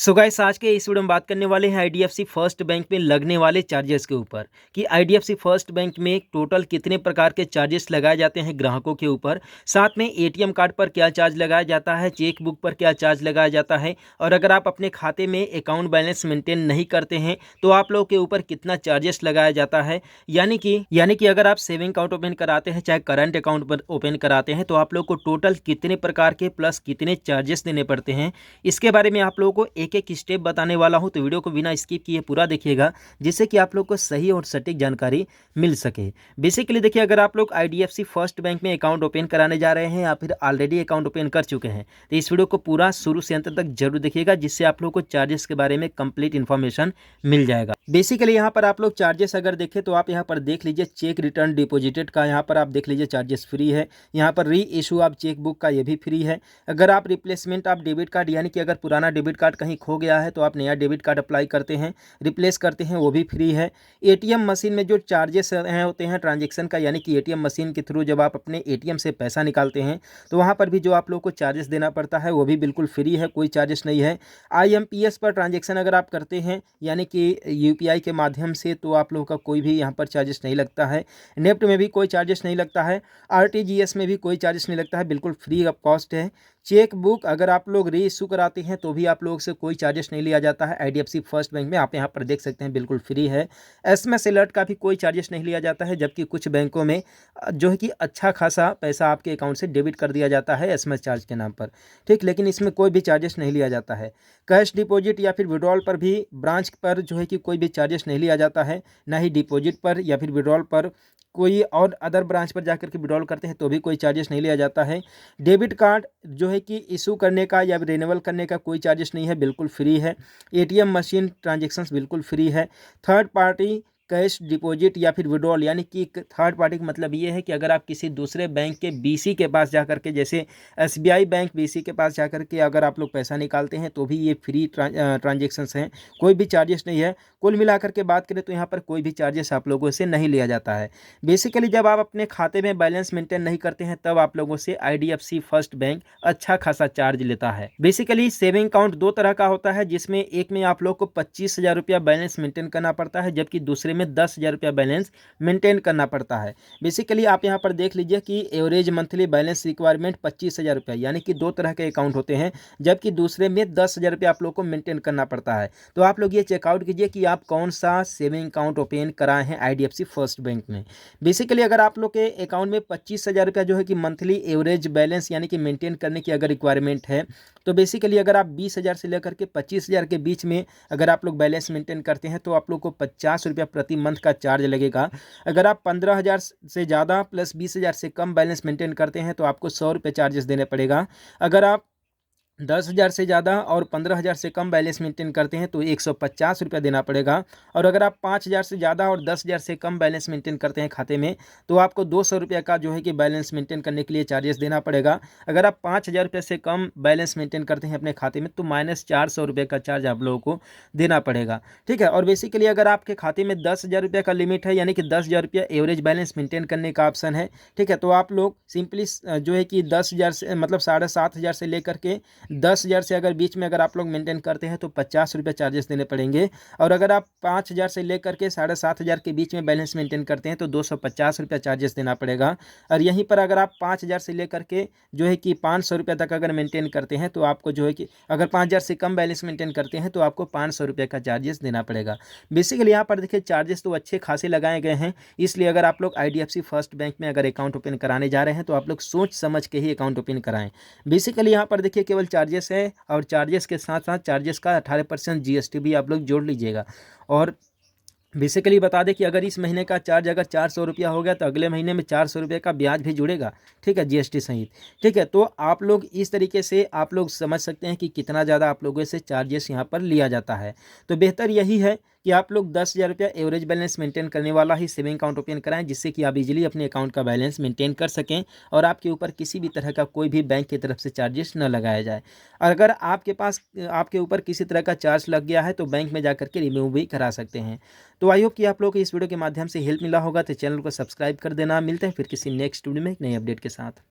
So guys, आज के इस वीडियो में बात करने वाले हैं आईडीएफसी फर्स्ट बैंक में लगने वाले चार्जेस के ऊपर कि आईडीएफसी फर्स्ट बैंक में टोटल कितने प्रकार के चार्जेस लगाए जाते हैं ग्राहकों के ऊपर। साथ में एटीएम कार्ड पर क्या चार्ज लगाया जाता है, चेक बुक पर क्या चार्ज लगाया जाता है, और अगर आप अपने खाते में अकाउंट बैलेंस मेंटेन नहीं करते हैं तो आप लोग के ऊपर कितना चार्जेस लगाया जाता है। यानी कि अगर आप सेविंग अकाउंट ओपन कराते हैं चाहे करंट अकाउंट पर ओपन कराते हैं तो आप लोग को टोटल कितने प्रकार के प्लस कितने चार्जेस देने पड़ते हैं, इसके बारे में आप लोगों को एक एक स्टेप बताने वाला हूं। तो वीडियो को बिना स्किप किए पूरा देखिएगा जिससे कि आप लोग को सही और सटीक जानकारी मिल सके। बेसिकली देखिए, अगर आप लोग आईडीएफसी फर्स्ट बैंक में अकाउंट ओपन कराने जा रहे हैं या फिर ऑलरेडी अकाउंट ओपन कर चुके हैं तो इस वीडियो को पूरा शुरू से अंत तक जरूर देखिएगा जिससे आप लोग को चार्जेस के बारे में कंप्लीट इन्फॉर्मेशन मिल जाएगा। बेसिकली यहाँ पर आप लोग चार्जेस अगर देखें तो आप यहाँ पर देख लीजिए चेक रिटर्न डिपॉजिटेड का, यहाँ पर आप देख लीजिए चार्जेस फ्री है। यहाँ पर री इशू आप चेक बुक का ये भी फ्री है। अगर आप रिप्लेसमेंट आप डेबिट कार्ड यानी कि अगर पुराना डेबिट कार्ड कहीं खो गया है तो आप नया डेबिट कार्ड अप्लाई करते हैं, रिप्लेस करते हैं, वो भी फ्री है। एटीएम मशीन में जो चार्जेस होते हैं ट्रांजेक्शन का, यानी कि एटीएम मशीन के थ्रू जब आप अपने एटीएम से पैसा निकालते हैं तो वहाँ पर भी जो आप लोग को चार्जेस देना पड़ता है वो भी बिल्कुल फ्री है, कोई चार्जेस नहीं है। आईएमपीएस पर ट्रांजेक्शन अगर आप करते हैं यानी कि यूपीआई के माध्यम से तो आप लोगों का कोई भी यहाँ पर चार्जेस नहीं लगता है। नेफ्ट में भी कोई चार्जेस नहीं लगता है, आरटीजीएस में भी कोई चार्जेस नहीं लगता है, बिल्कुल फ्री ऑफ कॉस्ट है। चेक बुक अगर आप लोग री इशू कराते हैं तो भी आप लोगों से कोई चार्जेस नहीं लिया जाता है आईडीएफसी फर्स्ट बैंक में, आप यहाँ पर देख सकते हैं बिल्कुल फ्री है। एसएमएस अलर्ट का भी कोई चार्जेस नहीं लिया जाता है, जबकि कुछ बैंकों में जो है कि अच्छा खासा पैसा आपके अकाउंट से डेबिट कर दिया जाता है एसएमएस चार्ज के नाम पर, ठीक, लेकिन इसमें कोई भी चार्जेस नहीं लिया जाता है। कैश डिपॉजिट या फिर विड्रॉल पर भी ब्रांच पर जो है कि कोई भी चार्जेस नहीं लिया जाता है, ना ही डिपॉजिट पर या फिर विड्रॉल पर कोई और अदर ब्रांच पर जाकर के विड्रॉल करते हैं तो भी कोई चार्जेस नहीं लिया जाता है। डेबिट कार्ड जो है कि इशू करने का या रिन्यूअल करने का कोई चार्जेस नहीं है, बिल्कुल फ्री है। एटीएम मशीन ट्रांजैक्शंस बिल्कुल फ्री है। थर्ड पार्टी कैश डिपॉजिट या फिर विड्रॉल, यानी कि थर्ड पार्टी का मतलब ये है कि अगर आप किसी दूसरे बैंक के बीसी के पास जाकर के, जैसे एसबीआई बैंक बीसी के पास जाकर के अगर आप लोग पैसा निकालते हैं तो भी ये फ्री ट्रांजेक्शन्स हैं, कोई भी चार्जेस नहीं है। कुल मिलाकर के बात करें तो यहाँ पर कोई भी चार्जेस आप लोगों से नहीं लिया जाता है। बेसिकली जब आप अपने खाते में बैलेंस मेंटेन नहीं करते हैं तब आप लोगों से आईडीएफसी फर्स्ट बैंक अच्छा खासा चार्ज लेता है। बेसिकली सेविंग अकाउंट दो तरह का होता है, जिसमें एक में आप लोग को 25,000 रुपया बैलेंस मेंटेन करना पड़ता है, जबकि दूसरे में 10,000 रुपया बैलेंस मेंटेन करना पड़ता है। बेसिकली आप यहाँ पर देख लीजिए कि एवरेज मंथली बैलेंस रिक्वायरमेंट 25,000 रुपया, यानी कि दो तरह के अकाउंट होते हैं, जबकि दूसरे में 10,000 रुपया आप लोग को मेंटेन करना पड़ता है। तो आप लोग ये चेकआउट कीजिए कि आप कौन सा सेविंग अकाउंट ओपन कराए हैं आईडीएफसी फर्स्ट बैंक में। बेसिकली अगर आप लोग के अकाउंट में 25,000 रुपया जो है कि मंथली एवरेज बैलेंस यानी कि मेंटेन करने की अगर रिक्वायरमेंट है तो बेसिकली अगर आप 20,000 से लेकर के 25,000 के बीच में अगर आप लोग बैलेंस मेंटेन करते हैं तो आप लोग को 50 रुपया प्रति मंथ का चार्ज लगेगा। अगर आप 15,000 से ज़्यादा प्लस 20,000 से कम बैलेंस मेंटेन करते हैं तो आपको 100 रुपये चार्जेस देने पड़ेगा। अगर आप 10,000 से ज़्यादा और 15,000 से कम बैलेंस मेंटेन करते हैं तो 150 रुपया देना पड़ेगा। और अगर आप 5,000 से ज़्यादा और 10,000 से कम बैलेंस मेंटेन करते हैं खाते में तो आपको 200 रुपये का जो है कि बैलेंस मेंटेन करने के लिए चार्जेस देना पड़ेगा। अगर आप 5,000 रुपये से कम बैलेंस मेंटेन करते हैं अपने खाते में तो -400 रुपये का चार्ज आप लोगों को देना पड़ेगा, ठीक है। और बेसिकली अगर आपके खाते में 10,000 रुपये का लिमिट है, यानी कि 10,000 रुपया एवरेज बैलेंस मेंटेन करने का ऑप्शन है, ठीक है, तो आप लोग सिंपली जो है कि 10,000 से मतलब 7,500 से लेकर के 10,000 से अगर बीच में अगर आप लोग मेंटेन करते हैं तो 50 रुपये चार्जेस देने पड़ेंगे। और अगर आप 5,000 से लेकर के 7,500 के बीच में बैलेंस मेंटेन करते हैं तो 250 रुपया चार्जेस देना पड़ेगा। और यहीं पर अगर आप 5,000 से लेकर के जो है कि 500 रुपये तक अगर मेंटेन करते हैं तो आपको जो है कि अगर 5,000 से कम बैलेंस मेंटेन करते हैं तो आपको 500 रुपये का चार्जेस देना पड़ेगा। बेसिकली यहाँ पर देखिए चार्जेस तो अच्छे खासे लगाए गए हैं, इसलिए अगर आप लोग आईडीएफसी फर्स्ट बैंक में अगर अकाउंट ओपन कराने जा रहे हैं तो आप लोग सोच समझ के ही अकाउंट ओपन कराएं। बेसिकली यहाँ पर देखिए केवल चार्जेस है और चार्जेस के साथ साथ चार्जेस का 18% जीएसटी भी आप लोग जोड़ लीजिएगा। और बेसिकली बता दें कि अगर इस महीने का चार्ज अगर 400 रुपया हो गया तो अगले महीने में 400 रुपये का ब्याज भी जुड़ेगा, ठीक है, जीएसटी सहित, ठीक है। तो आप लोग इस तरीके से आप लोग समझ सकते हैं कि कितना ज़्यादा आप लोगों से चार्जेस यहाँ पर लिया जाता है। तो बेहतर यही है कि आप लोग 10,000 रुपया एवरेज बैलेंस मेंटेन करने वाला ही सेविंग अकाउंट ओपन कराएं, जिससे कि आप इजीली अपने अकाउंट का बैलेंस मेंटेन कर सकें और आपके ऊपर किसी भी तरह का कोई भी बैंक की तरफ से चार्जेस न लगाया जाए। अगर आपके ऊपर किसी तरह का चार्ज लग गया है तो बैंक में जाकर के रिमूव भी करा सकते हैं। तो आई होप कि आप लोग को इस वीडियो के माध्यम से हेल्प मिला होगा, तो चैनल को सब्सक्राइब कर देना। मिलते हैं फिर किसी नेक्स्ट वीडियो में एक नई अपडेट के साथ।